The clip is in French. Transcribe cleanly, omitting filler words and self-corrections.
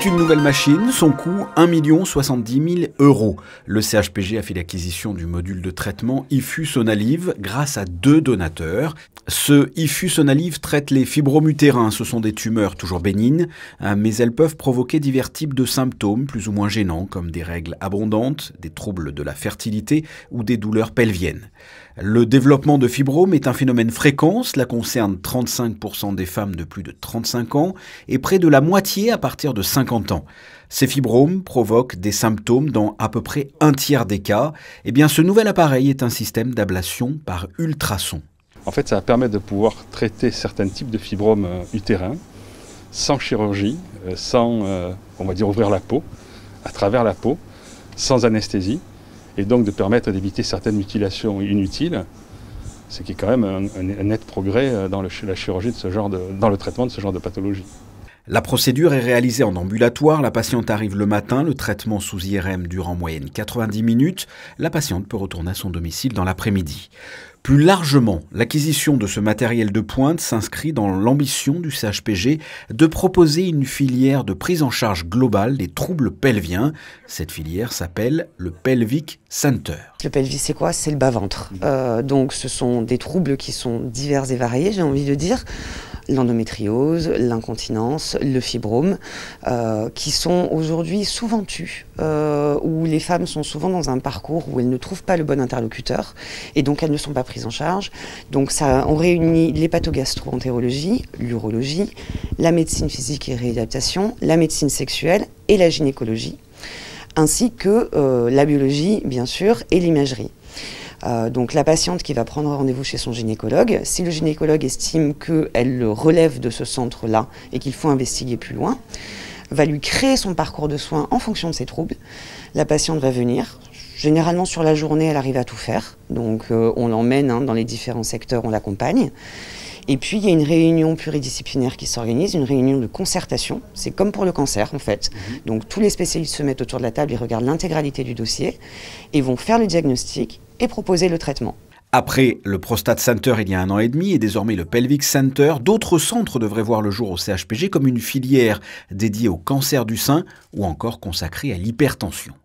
C'est une nouvelle machine, son coût 1 070 000 €. Le CHPG a fait l'acquisition du module de traitement IFU-Sonalive grâce à 2 donateurs. Ce IFU-Sonalive traite les fibromes utérins, ce sont des tumeurs toujours bénignes, mais elles peuvent provoquer divers types de symptômes plus ou moins gênants, comme des règles abondantes, des troubles de la fertilité ou des douleurs pelviennes. Le développement de fibromes est un phénomène fréquent, cela concerne 35% des femmes de plus de 35 ans et près de la moitié à partir de 50 ans. Ces fibromes provoquent des symptômes dans à peu près un tiers des cas. Eh bien, ce nouvel appareil est un système d'ablation par ultrasons. En fait, ça va permettre de pouvoir traiter certains types de fibromes utérins sans chirurgie, sans, on va dire, ouvrir la peau, à travers la peau, sans anesthésie, et donc de permettre d'éviter certaines mutilations inutiles, ce qui est quand même un net progrès dans la chirurgie de ce genre dans le traitement de ce genre de pathologie. La procédure est réalisée en ambulatoire, la patiente arrive le matin, le traitement sous IRM dure en moyenne 90 minutes, la patiente peut retourner à son domicile dans l'après-midi. Plus largement, l'acquisition de ce matériel de pointe s'inscrit dans l'ambition du CHPG de proposer une filière de prise en charge globale des troubles pelviens. Cette filière s'appelle le Pelvic Center. Le pelvis, c'est quoi? C'est le bas-ventre. Donc ce sont des troubles qui sont divers et variés, j'ai envie de dire. L'endométriose, l'incontinence, le fibrome, qui sont aujourd'hui souvent tus, où les femmes sont souvent dans un parcours où elles ne trouvent pas le bon interlocuteur et donc elles ne sont pas prises en charge. Donc ça, on réunit l'hépatogastro-entérologie, l'urologie, la médecine physique et réadaptation, la médecine sexuelle et la gynécologie, ainsi que la biologie, bien sûr, et l'imagerie. Donc la patiente qui va prendre rendez-vous chez son gynécologue, si le gynécologue estime qu'elle le relève de ce centre-là et qu'il faut investiguer plus loin, va lui créer son parcours de soins en fonction de ses troubles. La patiente va venir, généralement sur la journée elle arrive à tout faire, donc on l'emmène dans les différents secteurs, on l'accompagne. Et puis il y a une réunion pluridisciplinaire qui s'organise, une réunion de concertation, c'est comme pour le cancer en fait. Donc tous les spécialistes se mettent autour de la table et regardent l'intégralité du dossier et vont faire le diagnostic et proposer le traitement. Après le Prostate Center il y a 1 an et demi et désormais le Pelvic Center, d'autres centres devraient voir le jour au CHPG comme une filière dédiée au cancer du sein ou encore consacrée à l'hypertension.